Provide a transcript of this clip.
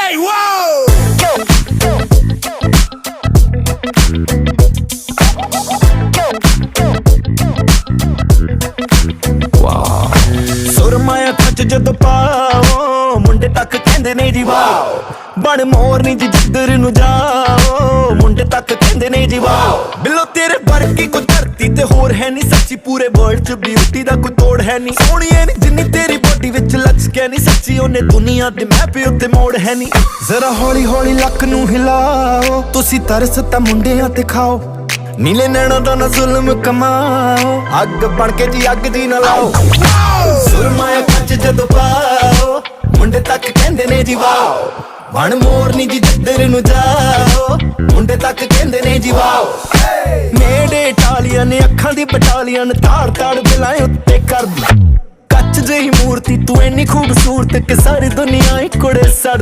Hey, whoa! ਸੁਰਮਾਇਆ ਖੱਚ ਜਦੋਂ ਪਾਓ ਮੁੰਡੇ ਤੱਕ ਕਹਿੰਦੇ ਨੇ ਜੀ ਵਾਓ ਬਣ ਮੋਰਨੀ ਜੀ ਜਿੱਧਰ ਨੂੰ ਜਾਓ ਮੁੰਡੇ ਤੱਕ ਕਹਿੰਦੇ ਨੇ ਜੀ ਵਾਓ ਬਿੱਲੋ ਤੇਰੇ ਵਰਗੀ ਕੋਈ ਧਰਤੀ ਤੇ ਹੋਰ ਹੈ ਨਹੀਂ ਸੱਚੀ ਪੂਰੇ ਵਰਲਡ 'ਚ ਬਿਊਟੀ ਦਾ ਕੋਈ ਤੋੜ ਹੈ ਨਹੀਂ ਸੋਹਣੀਏ ਨੀ ਜਿੰਨੀ ਤੇਰੀ ਬੋਡੀ ਵਿੱਚ ਲਚਕ ਹੈ ਨਹੀਂ ਸੱਚੀ ਉਹਨੇ ਦੁਨੀਆ ਦੇ ਮੈਪ ਉੱਤੇ ਮੋੜ ਹੈ ਨਹੀਂ ਜ਼ਰਾ ਹੌਲੀ ਹੌਲੀ ਲੱਕ ਨੂੰ ਹਿਲਾਓ ਤੁਸੀਂ ਤਰਸ ਤਾਂ ਮੁੰਡਿਆਂ ਤੇ ਖਾਓ ਨੀਲੇ ਨੈਣਾਂ ਦਾ ਨਾ ਜ਼ੁਲਮ ਕਮਾਓ ਅੱਗ ਬਣ ਕੇ ਜੀ ਅੱਗ ਦੀ ਨਾ ਲਾਓ ਸੁਰਮਾਇਆ ਕੱਚ ਜਦੋਂ ਪਾਓ ਮੁੰਡੇ ਤੱਕ ਕਹਿੰਦੇ ਨੇ ਜੀ ਵਾਓ ਬਣ ਮੋਰਨੀ ਜੀ ਜਿੱਧਰ ਨੂੰ ਜਾਓ ਮੁੰਡੇ ਤੱਕ ਕਹਿੰਦੇ ਨੇ ਜੀ ਵਾਓ ਨੇੜੇ ਟਾਲੀਆਂ ਨੇ ਅੱਖਾਂ ਦੀ ਬਟਾਲੀਅਨ ਤਾੜ ਤਾੜ ਬਿਲਾਏ ਉੱਤੇ ਕਰਦੀ ਕੱਚ ਜਿਹੀ ਮੂਰਤੀ ਤੂੰ ਇੰਨੀ ਖੂਬਸੂਰਤ ਕਿ ਸਾਰੀ ਦੁਨੀਆ ਹੀ ਕੁੜੇ ਸੜ